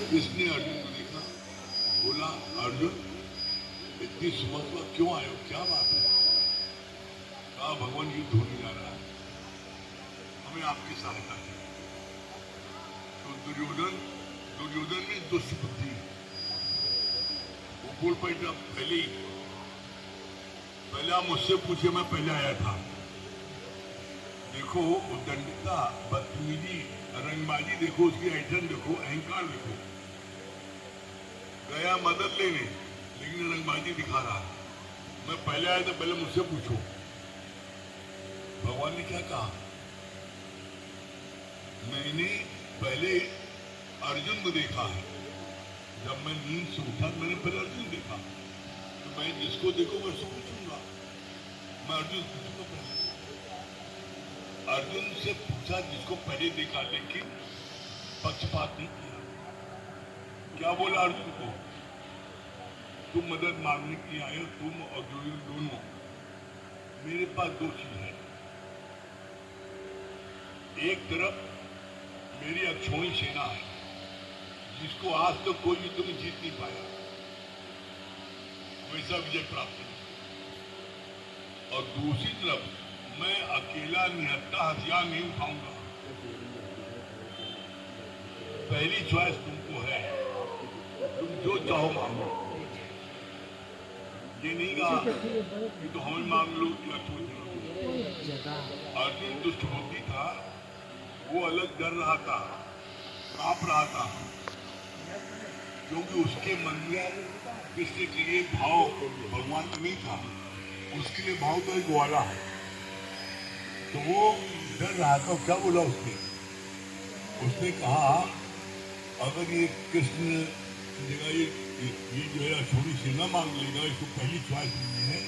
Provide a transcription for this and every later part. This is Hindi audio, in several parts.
किसने अर्जुन को देखा, बोला अर्जुन इतनी सुबह सुबह क्यों आए हो, क्या बात है? कहा भगवान युद्ध होने जा रहा है, हमें आपकी सहायता चाहिए। तो दुर्योधन में दुष्ट बुद्धि, वो बोल पड़ा पहले आप मुझसे पूछे, मैं पहले आया था। देखो उद्दंडता, बदतमीजी, रंगबाजी देखो, उसकी ऐठन देखो, अहंकार देखो। गया मदद लेने लेकिन रंगबाजी दिखा रहा है। मैं पहले आया था, पहले मुझसे पूछो। भगवान ने क्या कहा, मैंने पहले अर्जुन को देखा है। जब मैं नींद से उठा मैंने पहले अर्जुन देखा, तो मैं जिसको देखो मैं उसको पूछूंगा, मैं अर्जुन पूछूंगा पहले। अर्जुन से पूछा जिसको पहले देखा, लेकिन पक्षपात नहीं किया। क्या बोला अर्जुन को, तुम मदद मांगने के लिए आए हो, तुम और दुर्योधन दोनों। मेरे पास दो चीज है, एक तरफ मेरी अक्षौणी सेना है जिसको आज तक तो कोई भी तुम्हें जीत नहीं पाया, वैसा विजय प्राप्त नहीं। और दूसरी तरफ मैं अकेला निहत्था हथियार नहीं उठाऊंगा। पहली चॉइस तुमको है, तुम जो चाहो मांगो। ये नहीं कहा कि तो हमें मांग लो या छोड़ दो। अर्जुन दुष्ट बुद्धि था, वो अलग डर रहा था, कांप रहा था, क्योंकि उसके मन में कृष्ण के लिए भाव भगवान का नहीं था, उसके लिए भाव तो एक ग्वाला है। तो वो डर रहा था। क्या बोला उसने कहा अगर ये कृष्ण की जगह ये जो है अक्षौणी सेना मांग लेगा, इसको पहली च्वाइस नहीं है,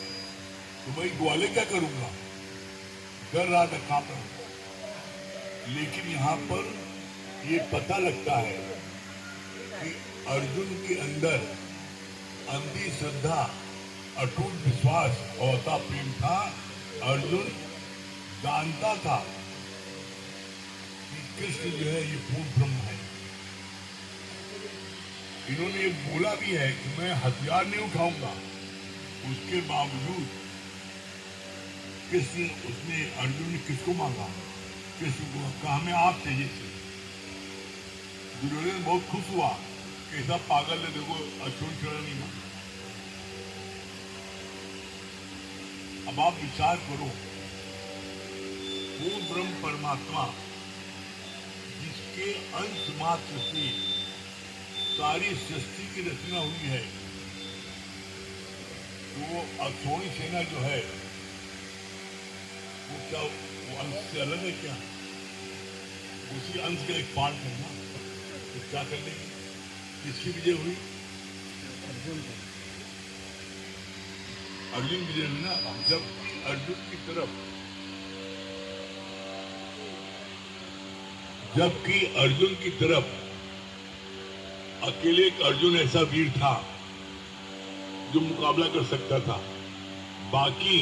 तो भाई ग्वाले क्या करूंगा। डर रहा था, कांप रहा था। लेकिन यहाँ पर ये पता लगता है कि अर्जुन के अंदर अंधी श्रद्धा, अटूट विश्वास और अथाह प्रेम था। अर्जुन जानता था कि कृष्ण जो है ये पूर्ण ब्रह्म है। इन्होंने ये बोला भी है कि मैं हथियार नहीं उठाऊंगा, उसके बावजूद कृष्ण, उसने अर्जुन ने किसको मांगा, कृष्ण को कहा हमें आप चाहिए थे। दुर्योधन बहुत खुश हुआ, कैसा पागल है, देखो अक्षौणी सेना नहीं मांगा। अब आप विचार करो, पूर्ण ब्रह्म परमात्मा जिसके अंश मात्र से सारी सृष्टि की रचना हुई है, तो वो अक्षौणी सेना जो है वो क्या, वो अंश से अलग है क्या? उसी अंश का एक पार्ट करना, तो क्या करने की, किसकी विजय हुई? अर्जुन विजय हुई ना। जब अर्जुन की तरफ, जबकि अर्जुन की तरफ अकेले एक अर्जुन ऐसा वीर था जो मुकाबला कर सकता था, बाकी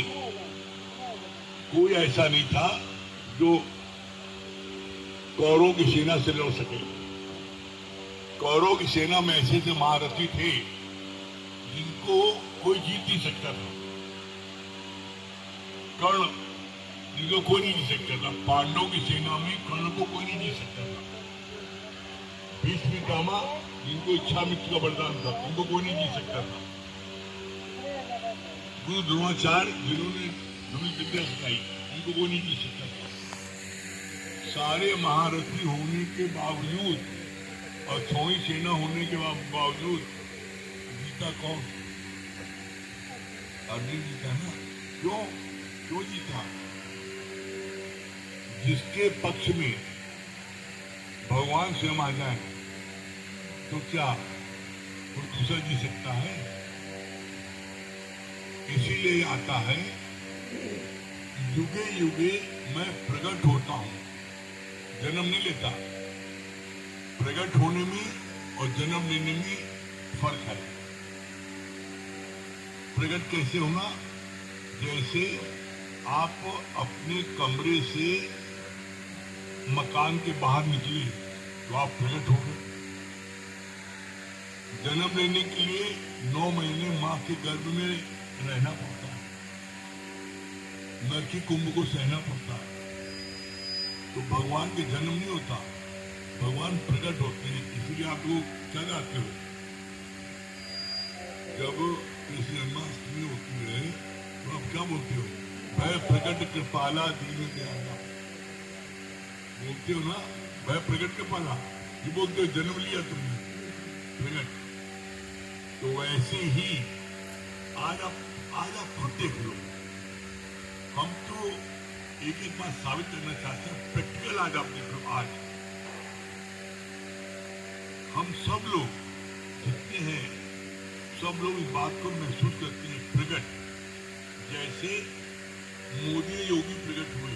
कोई ऐसा नहीं था जो कौरवों की सेना से लड़ सके। कौरवों की सेना में ऐसे ऐसे महारथी थे जिनको कोई जीत नहीं सकता था। कर्ण जिनको कोई नहीं जीत सकता था, पांडवों की सेना में कर्ण को कोई नहीं जीत सकता था। भीष्म पितामह जिनको इच्छामित्र का वरदान था, उनको कोई नहीं जीत सकता था। गुरु द्रोणाचार्य जिन्होंने विद्या सिखाई, उनको कोई नहीं जीत सकता था। सारे महारथी होने के बावजूद और अक्षौणी सेना होने के बावजूद जीता कौन? अर्जुन जीता ना। क्यों जीता? जिसके पक्ष में भगवान स्वयं आ जाए तो क्या कोई दूसरा जी सकता है? इसीलिए आता है युगे युगे मैं प्रकट होता हूं, जन्म नहीं लेता। प्रकट होने में और जन्म लेने में फर्क है। प्रकट कैसे होना? जैसे आप अपने कमरे से मकान के बाहर निकले तो आप प्रकट हो गए। जन्म लेने के लिए 9 महीने माँ के गर्भ में रहना पड़ता है, नरकी कुंभ को सहना पड़ता है। तो भगवान के जन्म नहीं होता, भगवान प्रकट होते हैं। इसलिए आप लोग क्या गाते हो जब कृष्ण जन्माष्टमी होती है तो आप क्या बोलते हो? वह प्रकट कृपाला दीन दयाला बोलते हो ना, वह प्रकट कृपाला, ये बोलते हो जन्म लिया तुमने प्रकट। तो वैसे ही आज आप खुद देख लो, हम तो एक बात साबित करना चाहते हैं, प्रैक्टिकल आज आप देख लो। आज हम सब लोग जितने हैं, सब लोग इस बात को महसूस करते हैं प्रकट। जैसे मोदी योगी प्रकट हुए,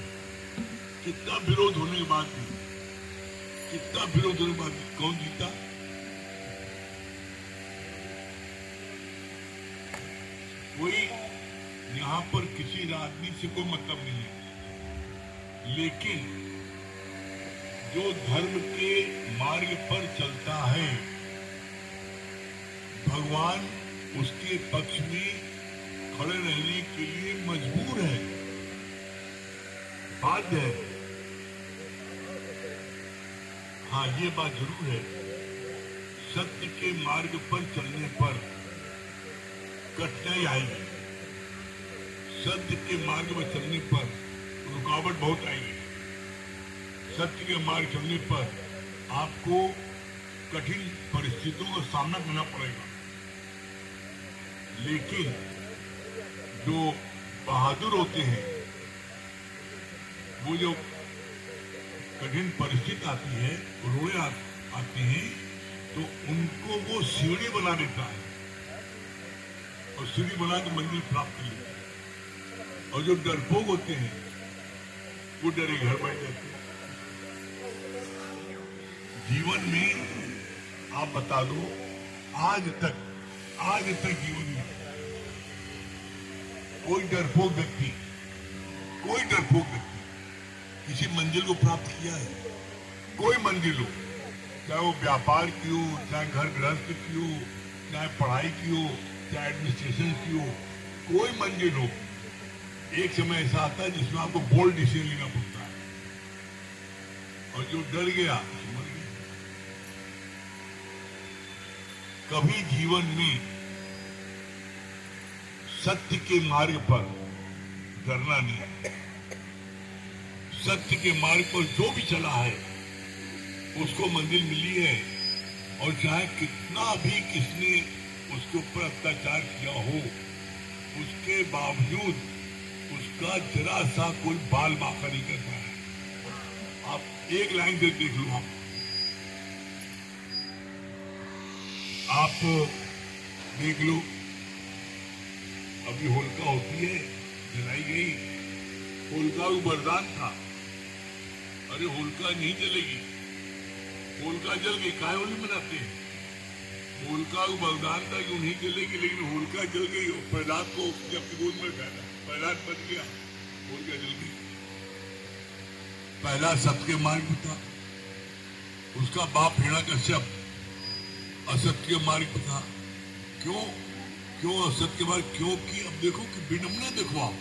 कितना विरोध होने के बाद भी, कितना विरोध होने के बाद भी कौन जीता? कोई यहाँ पर किसी राजनीति से कोई मतलब नहीं है, लेकिन जो धर्म के मार्ग पर चलता है, भगवान उसके पक्ष में खड़े रहने के लिए मजबूर है, बाध्य है। हाँ, ये बात जरूर है, सत्य के मार्ग पर चलने पर कठिनाई आएगी, सत्य के मार्ग पर चलने पर रुकावट बहुत आएगी, सत्य के मार्ग चलने पर आपको कठिन परिस्थितियों का सामना करना पड़ेगा। लेकिन जो बहादुर होते हैं, वो जो कठिन परिस्थिति आती है, रोड़े आती हैं, तो उनको वो सीढ़ी बना देता है और सीढ़ी बना के मंजिल प्राप्त कर लेता है। और जो डरपोक होते हैं वो डरे घर बैठ जाते हैं। जीवन में आप बता दो, आज तक जीवन में कोई डरपोक व्यक्ति किसी मंजिल को प्राप्त किया है? कोई मंजिल हो, चाहे वो व्यापार की हो, चाहे घर गृहस्थ की हो, चाहे पढ़ाई की हो, चाहे एडमिनिस्ट्रेशन की हो, कोई मंजिल हो, एक समय ऐसा आता है जिसमें आपको बोल्ड डिसीजन लेना पड़ता है, और जो डर गया मर गया। कभी जीवन में सत्य के मार्ग पर डरना नहीं, सत्य के मार्ग पर जो भी चला है उसको मंजिल मिली है, और चाहे कितना भी किसने उसके ऊपर अत्याचार किया हो, उसके बावजूद उसका जरा सा कोई बाल बांका नहीं करता है। आप एक लाइन से देख लो, आप देख लो, अभी होलिका होती है, जलाई गई, होलिका को वरदान था, अरे होलिका नहीं जलेगी, होलिका जल गई, काहे होली मनाते हैं? होलिका को वरदान था कि नहीं जलेगी, लेकिन होलिका जल गई और प्रहलाद को उसने अपनी गोद में बैठा, प्रहलाद बच गया, होलिका जल गई। पहला सत्य के मार्ग था, उसका बाप हिरण्यकश्यप असत्य के मार्ग पर था। क्यों असत्य के मार्ग? क्योंकि अब देखो कि विडंबना देखो आप,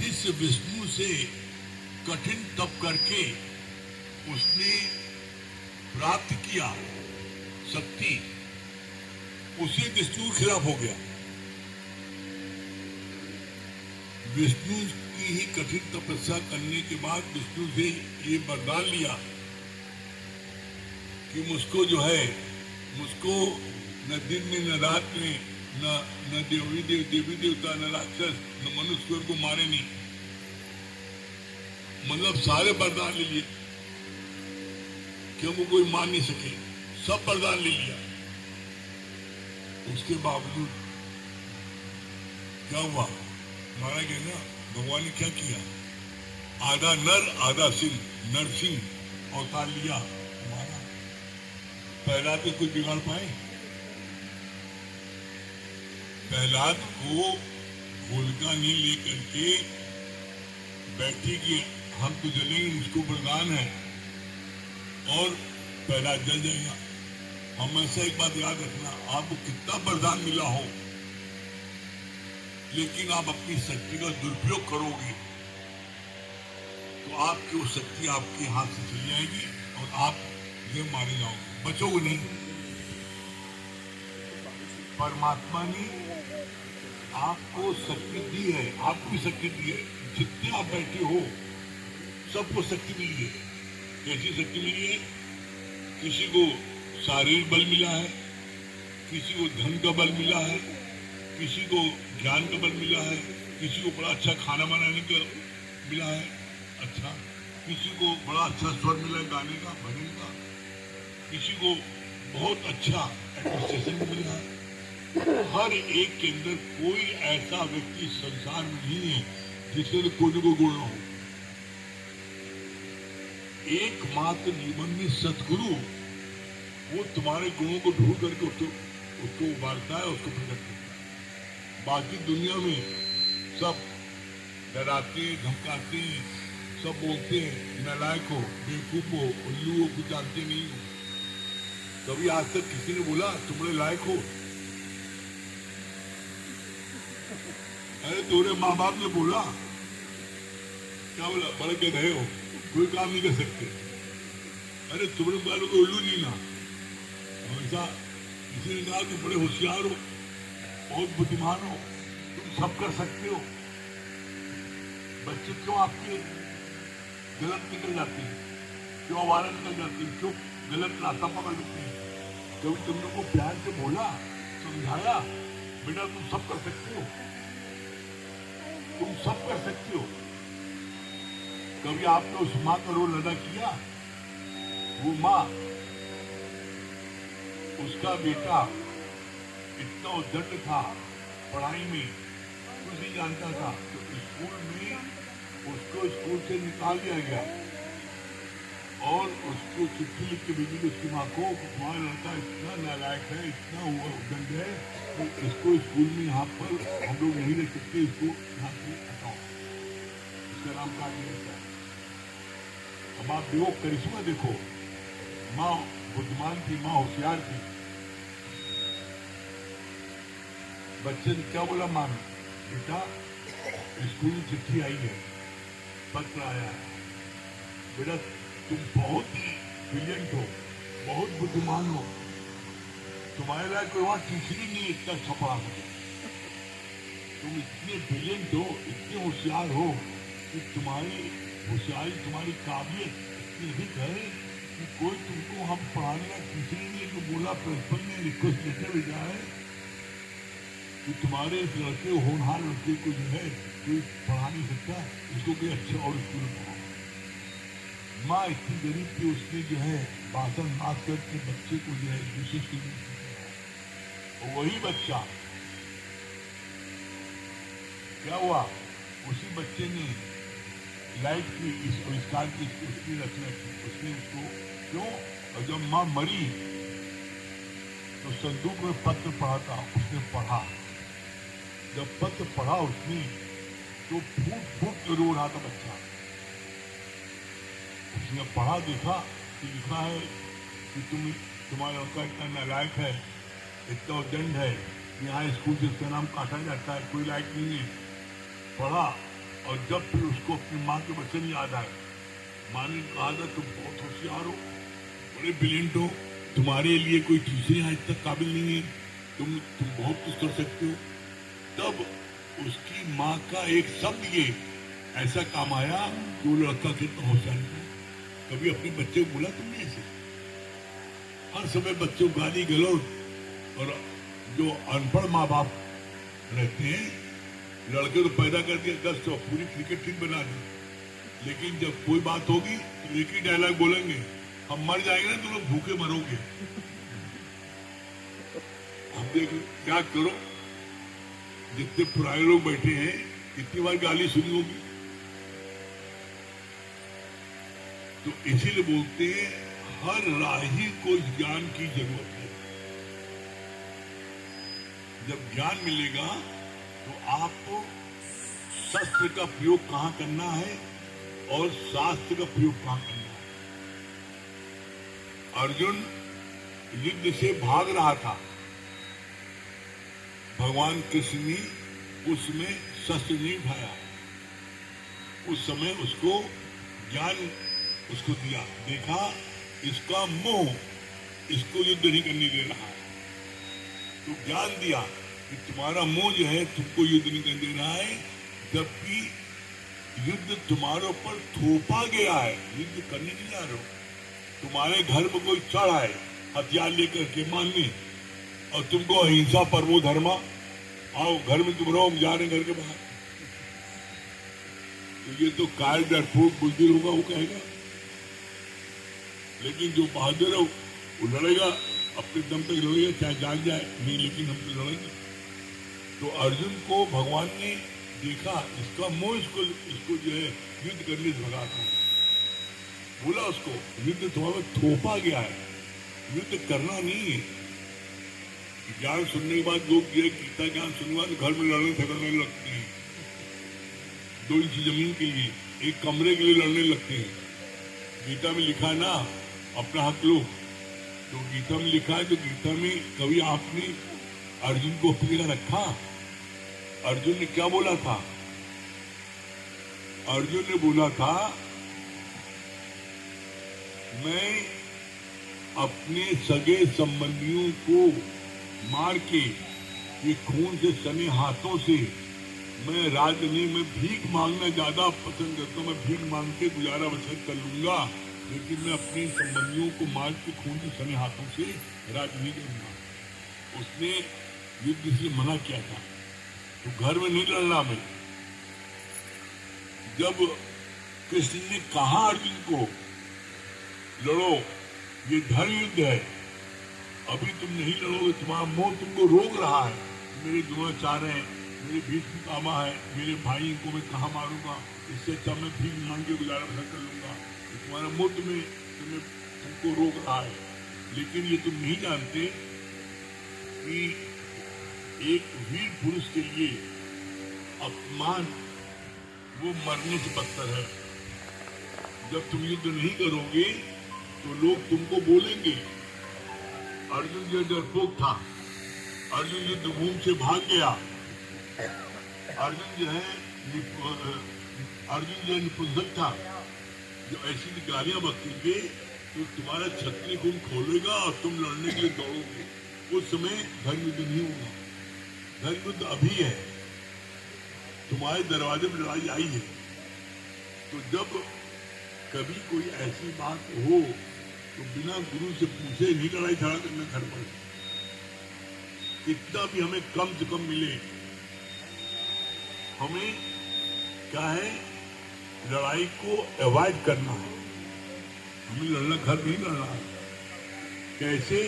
जिस विष्णु से कठिन तप करके उसने प्राप्त किया शक्ति, उसी विष्णु के खिलाफ हो गया। विष्णु की ही कठिन तपस्या करने के बाद विष्णु से ये वरदान लिया कि मुझको जो है, मुझको न दिन में न रात में न देवी देवता न राक्षस न मनुष्य को मारे नहीं, मतलब सारे वरदान ले लिए, क्यों वो कोई मान नहीं सके, सब वरदान ले लिया। उसके बावजूद क्या हुआ? मारा गया ना। भगवान ने क्या किया? आधा नर आधा सिंह, नरसिंह अवतार लिया, मारा। प्रहलाद को कुछ बिगाड़ पाए? प्रहलाद को होलिका नहीं लेकर के बैठी कि हम तो जलेंगे, उसको वरदान है, और प्रहलाद जल जाएगा। हमेशा एक बात याद रखना, आपको कितना वरदान मिला हो, लेकिन आप अपनी शक्ति का दुरुपयोग करोगे तो आपकी वो शक्ति आपके हाथ से चली जाएगी और आप ये मारे जाओगे, बचोगे नहीं। परमात्मा ने आपको शक्ति दी है, आपको भी शक्ति दी है, जितने आप बैठे हो सबको शक्ति मिली है। कैसी शक्ति मिली है? किसी को शारीरिक बल मिला है, किसी को धन का बल मिला है, किसी को ज्ञान का बल मिला है, किसी को बड़ा अच्छा खाना बनाने का मिला है, अच्छा, किसी को बड़ा अच्छा स्वर मिला है गाने का, भजन का, किसी को बहुत अच्छा एडमिनिस्ट्रेशन मिला है। हर एक के अंदर कोई ऐसा व्यक्ति संसार में नहीं है जिसके कोई न कोई गुण हो। एकमात्र जीवन में सतगुरु वो तुम्हारे गुणों को ढूंढ करके उसको उबारता है, उसको प्रकट करता है। बाकी दुनिया में सब डराते हैं, धमकाते हैं, सब बोलते हैं नालायक हो, बेवकूफ हो, उल्लू हो, कुछ जानते नहीं हो। कभी आज तक किसी ने बोला तुम बड़े लायक हो? अरे तुम्हारे माँ बाप ने बोला, क्या बोला? बड़े गधे हो, कोई काम नहीं कर सकते। अरे तुम्हारे बालों को उल्लू नहीं ना, हमेशा किसी ने कहा तुम बड़े होशियार हो, बहुत बुद्धिमान हो, तुम सब कर सकते हो। बच्चे क्यों आपके गलत निकल जाते हैं, क्यों आवारा निकल जाते हैं, क्यों गलत रास्ता पकड़ लेते हैं? कभी तुम लोग को प्यार से बोला, समझाया, बेटा तुम सब कर सकते हो, तुम सब कर सकते हो। कभी आपने उस माँ का रोल अदा किया? वो माँ, उसका बेटा इतना उद्दंड था पढ़ाई में, कुछ नहीं जानता था, तो स्कूल में उसको स्कूल से निकाल दिया गया और उसको चिट्ठी लिख के भेजी उसकी माँ को, तुम्हारा लड़का इतना नालायक है, इतना हुआ उद्दंड है, तो इसको स्कूल में यहाँ पर हम लोग नहीं रख सकते, इसको यहाँ से हटाओ, इसका नाम काट दिया। अब आप देखो करिश्मा, देखो माँ बुद्धिमान थी, माँ होशियार थी। बच्चे ने क्या बोला माँ ने? बेटा स्कूल में चिट्ठी आई है, पत्र आया है, बेटा तुम बहुत ही ब्रिलियंट हो, बहुत बुद्धिमान हो, तुम्हारे लायक कोई वहां टीचर ही नहीं इतना अच्छा पढ़ा सके। तुम इतने ब्रिलियंट हो, इतने होशियार हो कि तुम्हारी होशियारी, तुम्हारी काबिलियत इतनी अधिक है कि कोई तुमको हम पढ़ाने का टीचर ही नहीं। तो बोला प्रिंसिपल ने रिक्वेस्ट लेटर भेजा है कि तुम्हारे इस लड़के होनहार लड़के को जो है कोई पढ़ा नहीं सकता, इसको कोई अच्छा और स्कूल में पढ़ाओ। माँ इतनी गरीब थी, उसने जो है बासन माफ करके बच्चे को जो है दूसरे स्कूल में और वही बच्चा क्या हुआ, उसी बच्चे ने लाइट की इस आविष्कार की उसकी रचना की, उसने उसको क्यों? और जब माँ मरी तो संदूक में पत्र पढ़ा था, उसने पढ़ा, जब पत्र पढ़ा उसने तो फूट फूट के रो रहा था बच्चा। उसने पढ़ा, देखा कि लिखा है कि तुम्हारा लड़का इतना नालायक है, इतना उद्दंड है, यहाँ स्कूल से उसका नाम काटा जाता है, कोई लायक नहीं है। पढ़ा और जब फिर उसको अपनी माँ के वचन याद आए, माँ ने कहा था तुम बहुत होशियार हो, बड़े ब्रिलियंट हो, तुम्हारे लिए कोई टीचर यहाँ इतना काबिल नहीं है, तुम बहुत कुछ कर सकते हो। तब उसकी माँ का एक शब्द ये ऐसा काम आया कि वो लड़का कितना होशियार है। कभी अपने बच्चे को बोला तुमने ऐसे? हर समय बच्चों को गाली गलौज, और जो अनपढ़ माँ बाप रहते हैं, लड़के तो पैदा कर दिया 10 तो पूरी क्रिकेट टीम बना दी, लेकिन जब कोई बात होगी तो एक ही डायलॉग बोलेंगे, हम मर जाएंगे ना तुम लोग भूखे मरोगे। हम देख क्या करो, जितने पुराने लोग बैठे हैं कितनी बार गाली सुनी होगी। तो इसीलिए बोलते हैं हर राही को ज्ञान की जरूरत है। जब ज्ञान मिलेगा तो आपको शस्त्र का प्रयोग कहां करना है और शास्त्र का प्रयोग कहां करना है। अर्जुन युद्ध से भाग रहा था, भगवान कृष्ण ने उसमें शस्त्र नहीं उठाया। उस समय उसको ज्ञान उसको दिया, देखा इसका मोह इसको युद्ध नहीं करने दे रहा है, तो ज्ञान दिया कि तुम्हारा मोह जो है तुमको युद्ध नहीं करने दे रहा है, जबकि युद्ध तुम्हारे ऊपर थोपा गया है, युद्ध करने नहीं जा रहे हो। तुम्हारे घर में कोई चढ़ आए हथियार लेकर के मानने, और तुमको अहिंसा परमो धर्मा, आओ घर में तुम रहो, हम जा रहे घर के बाहर, तो ये तो काय डरपोक बुजदिल होगा वो कहेगा। लेकिन जो बहादुर है वो लड़ेगा, अपने दम तक लड़ेगा, चाहे जान जाए नहीं, लेकिन हम तो लड़ेंगे। तो अर्जुन को भगवान ने देखा इसका मोह इसको जो है युद्ध करने से भगाता है, बोला उसको युद्ध तुम्हारा थोपा गया है, युद्ध करना नहीं है। ज्ञान सुनने के बाद लोग ये गीता ज्ञान सुनने के बाद घर में लड़ने झगड़ने लगते हैं, 2 इंच जमीन के लिए, एक कमरे के लिए लड़ने लगते हैं। गीता में लिखा ना अपना हक लो, तो गीता में लिखा है, तो गीता में कभी आपने अर्जुन को अपनी जगह रखा? अर्जुन ने क्या बोला था? अर्जुन ने बोला था मैं अपने सगे संबंधियों को मार के ये खून से सने हाथों से मैं मैं भीख मांगना ज्यादा पसंद करता हूँ, मैं भीख मांग के गुजारा बसर कर लूंगा, लेकिन मैं अपने संबंधियों को मार के खून से सने हाथों से राज नहीं करूंगा। उसने युद्ध से मना किया था, तो घर में नहीं लड़ना मैं। जब कृष्ण ने कहा अर्जुन को लड़ो, ये धर्म युद्ध है, अभी तुम नहीं लड़ोगे, तुम्हारा मोह तुमको रोक रहा है, मेरे द्रोणाचार्य हैं, मेरे भीष्म पितामह है, मेरे भाई को मैं कहाँ मारूंगा, इससे अच्छा मैं भीख मांग के गुजारा बसर कर लूंगा, तुम्हारा मोह तुमको रोक रहा है। लेकिन ये तुम नहीं जानते कि एक वीर पुरुष के लिए अपमान वो मरने से बदतर है। जब तुम युद्ध नहीं करोगे तो लोग तुमको बोलेंगे अर्जुन जो डरपोक था, अर्जुन युद्ध भूमि से भाग गया, अर्जुन जो है निपुंसक था, जो ऐसी गालियां बकेंगे तो तुम्हारा छतरी खून खोलेगा और तुम लड़ने के लिए दौड़ोगे। उस समय धर्म युद्ध नहीं होगा, धर्म युद्ध अभी है, तुम्हारे दरवाजे में लड़ाई आई है। तो जब कभी कोई ऐसी बात हो तो बिना गुरु से पूछे नहीं लड़ाई झगड़ा करना घर पर, कितना भी हमें कम से कम मिले, हमें क्या है लड़ाई को अवॉइड करना है, हमें लड़ना घर नहीं लड़ना है। कैसे?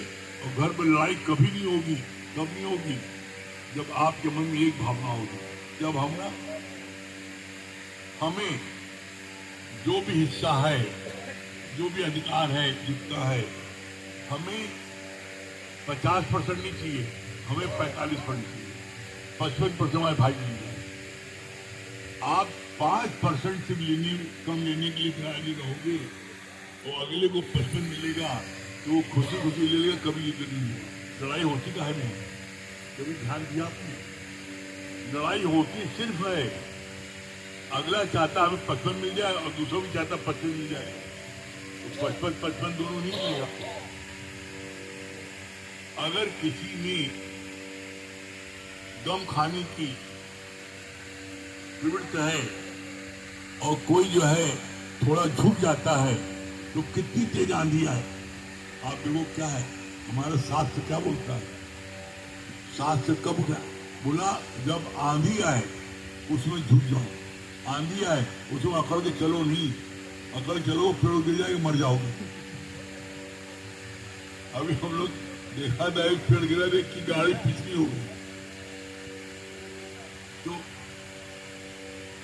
और घर पर लड़ाई कभी नहीं होगी, कब नहीं होगी? जब आपके मन में एक भावना होगी, जब हमें जो भी हिस्सा है, जो भी अधिकार है, जितना है, हमें 50% नहीं चाहिए, हमें 45% चाहिए, 55% हमारे भाई मिल जाए। आप 5% से कम लेने के लिए तैयारी रहोगे तो अगले को 55 मिलेगा तो वो खुशी खुशी ले लेगा, कभी युद्ध नहीं होगा। लड़ाई होती का है नहीं, कभी ध्यान दिया आपने? लड़ाई होती सिर्फ है अगला चाहता हमें 55 मिल जाए और दूसरा भी चाहता 55 मिल जाए, तो 55 दोनों नहीं मिलेगा। अगर किसी ने दम खाने की प्रवृत्ति है और कोई जो है थोड़ा झुक जाता है तो कितनी तेज आंधी है। आप देखो क्या है, हमारा शास्त्र क्या बोलता है? शास्त्र कब क्या बोला? जब आंधी आए उसमें झुक जाओ, आंधी आए उसमें अकड़ के चलो नहीं, अकड़ चलो पेड़ गिर जाएगा, मर जाओगे। अभी हम लोग देखा था एक पेड़ गिरा, देख की गाड़ी पिछली हो गई। तो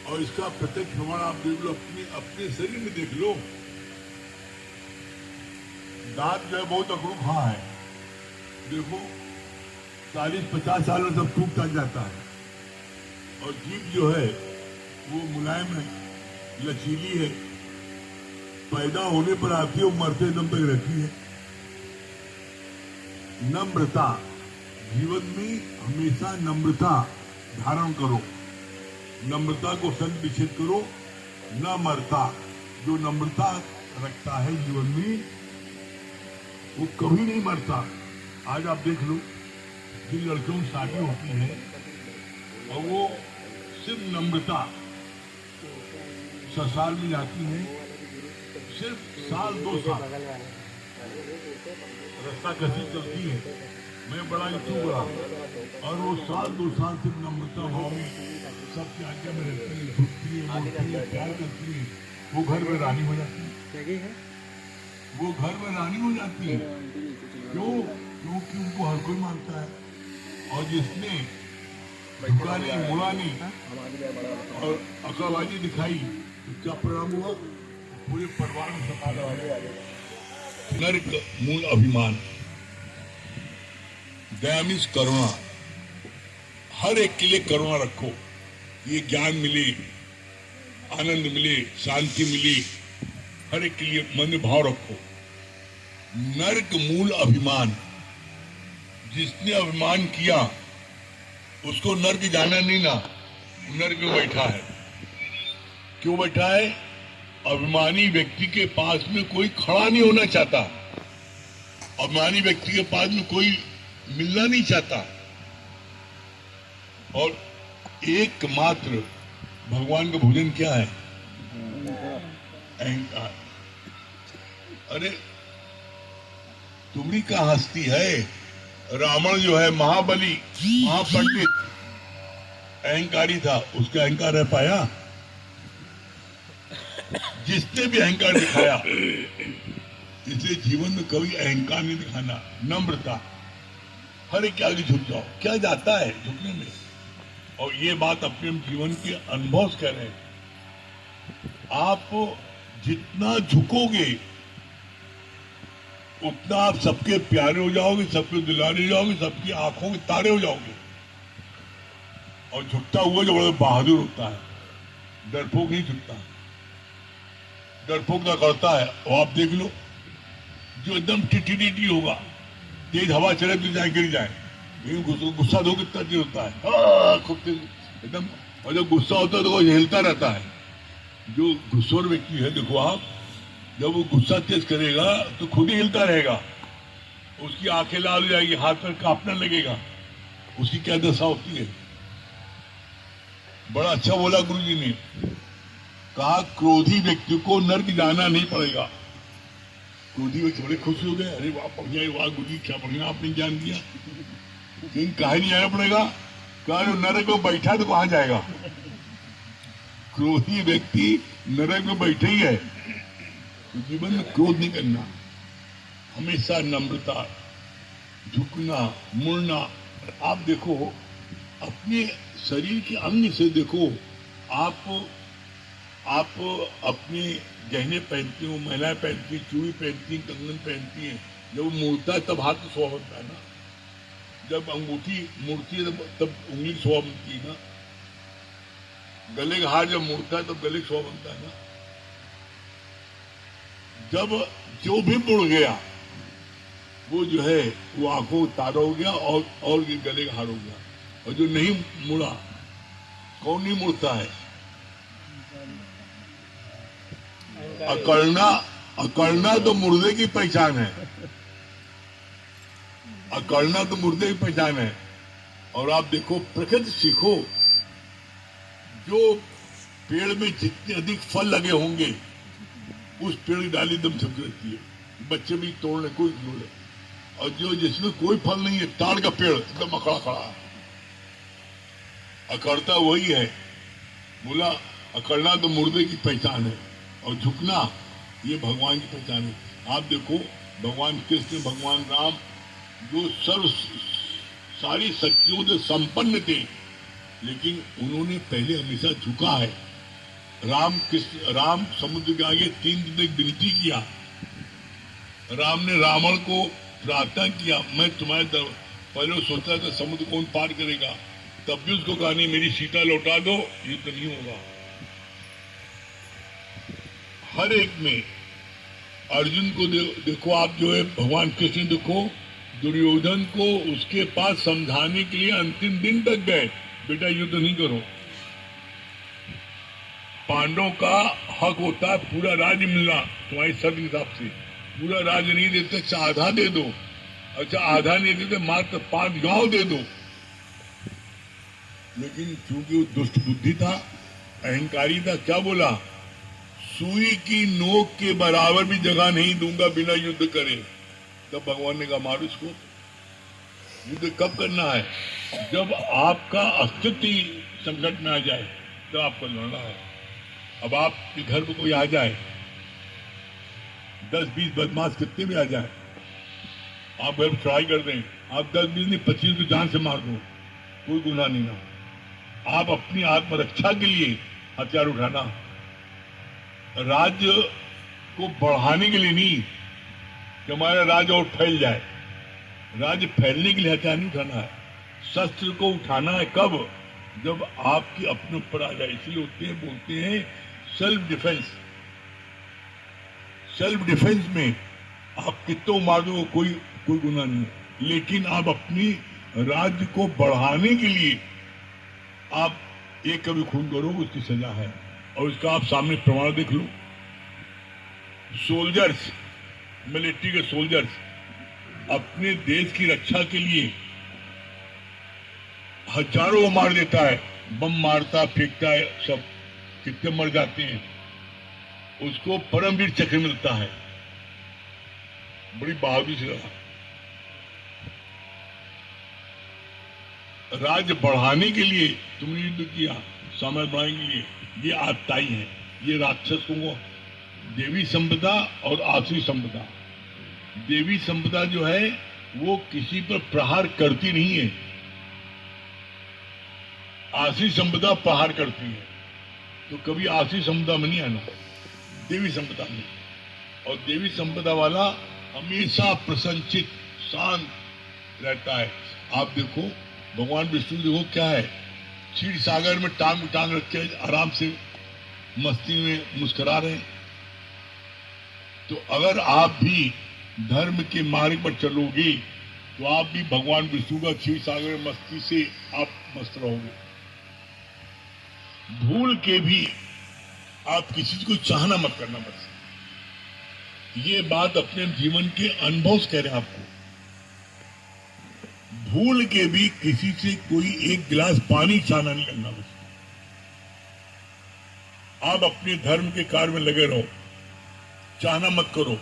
और इसका प्रत्यक्ष प्रमाण आप देख लो, अपने शरीर में देख लो। दांत जो है बहुत अकड़ू खा है, देखो 40-50 साल में सब टूटता जाता है, और जीभ जो है वो मुलायम है, लचीली है, पैदा होने पर आती है, वो मरते दम तक रहती है। नम्रता, जीवन में हमेशा नम्रता धारण करो, नम्रता को संग निषेध करो। न मरता, जो नम्रता रखता है जीवन में वो कभी नहीं मरता। आज आप देख लो, जिन लड़कियों की शादी होती है और वो सिर्फ नम्रता ससुराल में जाती है, सिर्फ साल 2 साल रास्ता कैसी चलती है, मैं बड़ा इच्छुक रहा, और वो साल 2 साल सिर्फ नम्रता भाव में सबकी आज्ञा में रहती है, झुकती है, बोलती है, प्यार करती है, वो घर में रानी हो जाती है। वो घर में रानी हो जाती है। क्यों? क्योंकि उनको हर कोई मानता है, और जिसने झुका नहीं, मुड़ा नहीं और अकलबाजी दिखाई तो क्या परिणाम हुआ? पूरे परिवार में सफाला नर्क मूल अभिमान। दया मीन्स करुणा। हर एक के लिए करुणा रखो, ये ज्ञान मिले, आनंद मिले, शांति मिली, हर एक के लिए मन में भाव रखो। नर्क मूल अभिमान, जिसने अभिमान किया उसको नर्क जाना नहीं ना, नर्क में बैठा है। क्यों बैठा है? अभिमानी व्यक्ति के पास में कोई खड़ा नहीं होना चाहता, अभिमानी व्यक्ति के पास में कोई मिलना नहीं चाहता, और एकमात्र भगवान का भोजन क्या है? अहंकार। अरे तुम्हारी क्या हस्ती है? रावण जो है महाबली, महापंडित, अहंकारी था, उसका अहंकार रह पाया? जिसने भी अहंकार दिखाया, इसलिए जीवन में कभी अहंकार नहीं दिखाना, नम्रता। हर एक के आगे झुक जाओ, क्या जाता है झुकने में? और ये बात अपने जीवन के अनुभव से कह रहे हैं। आप जितना झुकोगे उतना आप सबके प्यारे हो जाओगे, सबके दुलारे हो जाओगे, सबकी आंखों के तारे हो जाओगे। और झुकता हुआ जो बड़ा बहादुर होता है, डरपोक नहीं झुकता। डरपोक क्या करता है, और आप देख लो, जो एकदम टिटी होगा, तेज हवा चले तो जाए गिर जाए, लेकिन गुस्सा दो कितना तेज होता है, खूब तेज एकदम। और जब गुस्सा होता है तो वो हिलता रहता है। जो गुस्सोर व्यक्ति है, देखो आप, जब वो गुस्सा तेज करेगा तो खुद ही हिलता रहेगा, उसकी आंखें लाल हो जाएगी, हाथ पर कांपने लगेगा। उसकी क्या दशा होती है? बड़ा अच्छा बोला गुरुजी ने, कहा क्रोधी व्यक्ति को नर्क जाना नहीं पड़ेगा। क्रोधी व्यक्ति बड़े खुश हो गए, अरे वाह बढ़िया, वाह गुरुजी क्या बढ़िया आपने ज्ञान दिया, लेकिन कहा नहीं जाना पड़ेगा? कहा नरक में बैठा तो कहां जाएगा? क्रोधी व्यक्ति नरक में बैठे ही है। तो जीवन में क्रोध नहीं करना, हमेशा नम्रता, झुकना, मुड़ना। आप देखो, अपने शरीर के अंग से देखो, आप अपने गहने पहनती हो, महिलाएं पहनती, चूड़ी पहनती, कंगन पहनती हैं, जब मुड़ता है तब हाथ शोभा बनता है ना, जब अंगूठी मुड़ती है तब उंगली शोभा बनती है ना, गले का हार जब मुड़ता है तब गले का शोभा बनता है ना। जब जो भी मुड़ गया वो जो है वो आंखों को तारा हो गया, और ये गले का हार हो गया। और जो नहीं मुड़ा, कौन नहीं मुड़ता है? अकड़ना तो मुर्दे की पहचान है, अकड़ना तो मुर्दे की पहचान है। और आप देखो, प्रकृति सीखो, जो पेड़ में जितने अधिक फल लगे होंगे उस पेड़ की डाली एकदम झुक रहती है, बच्चे भी तोड़ने कोई तोड़े, और जो जिसमें कोई फल नहीं है, ताड़ का पेड़ एकदम अकड़ा खड़ा है। अकड़ता वही है, बोला अकड़ना तो मुर्दे की पहचान है, और झुकना ये भगवान की पहचान है। आप देखो, भगवान कृष्ण, भगवान राम, जो सर्व सारी शक्तियों से संपन्न थे, लेकिन उन्होंने पहले हमेशा झुका है। राम समुद्र के आगे 3 दिन तक विनती किया। राम ने रावण को प्रार्थना किया, मैं तुम्हारे पहले सोचा था समुद्र कौन पार करेगा, तब भी उसको कहा नहीं, मेरी सीता लौटा दो, ये तो नहीं होगा। हर एक में अर्जुन को देखो आप, जो है भगवान कृष्ण देखो, दुर्योधन को उसके पास समझाने के लिए अंतिम दिन तक गए, बेटा युद्ध नहीं करो, पांडवों का हक होता है पूरा राज्य मिलना, तुम्हारी शर्त हिसाब से पूरा राज्य नहीं देते, अच्छा आधा दे दो, अच्छा आधा नहीं देते मात्र 5 गांव दे दो। लेकिन चूंकि वो दुष्ट बुद्धि था, अहंकारी था, क्या बोला, सुई की नोक के बराबर भी जगह नहीं दूंगा बिना युद्ध करे। तब भगवान ने कहा मारो इसको। युद्ध कब करना है, जब आपका अस्तित्व ही संकट में आ जाए, तो आपको लड़ना है। अब आपके घर में कोई आ जाए, 10-20 बदमाश कितने भी आ जाए, आप घर ट्राई कर दें, आप 10-20 नहीं 25 को जान से मार दो, कोई गुनाह नहीं ना। आप अपनी आत्मरक्षा के लिए हथियार उठाना, राज्य को बढ़ाने के लिए नहीं कि हमारा राज्य और फैल जाए, राज्य फैलने के लिए हथियार नहीं उठाना है, शस्त्र को उठाना है। कब, जब आपकी अपने ऊपर आ जाए। इसलिए बोलते हैं सेल्फ डिफेंस। सेल्फ डिफेंस में आप कितनों मार दो कोई गुनाह नहीं है, लेकिन आप अपनी राज्य को बढ़ाने के लिए आप एक कभी खून करो, उसकी सजा है। और इसका आप सामने प्रमाण देख लो। सोल्जर्स, मिलिट्री के सोल्जर्स अपने देश की रक्षा के लिए हजारों को मार देता है, बम मारता फेंकता है, सब कितने मर जाते हैं, उसको परमवीर चक्र मिलता है। बड़ी बहादुरी से रहा। राज्य बढ़ाने के लिए तुमने युद्ध किया, साम्राज्य बढ़ाने के लिए, ये आत्ताई है। ये राक्षसों को देवी संपदा और आसुरी संपदा, देवी संपदा जो है वो किसी पर प्रहार करती नहीं है, आसुरी संपदा प्रहार करती है। तो कभी आसुरी संपदा में नहीं आना, देवी संपदा में। और देवी संपदा वाला हमेशा प्रसन्नचित शांत रहता है। आप देखो भगवान विष्णु देखो क्या है, क्षीर सागर में टांग रख के आराम से मस्ती में मुस्कुरा रहे हैं। तो अगर आप भी धर्म के मार्ग पर चलोगे तो आप भी भगवान विष्णु का क्षीर सागर में मस्ती से आप मस्त रहोगे। भूल के भी आप किसी को चाहना मत करना बस। ये बात अपने जीवन के अनुभव से कह रहे हैं आपको। भूल के भी किसी से कोई एक गिलास पानी चाहना नहीं करना बस। आप अपने धर्म के कार्य में लगे रहो, चाहना मत करो।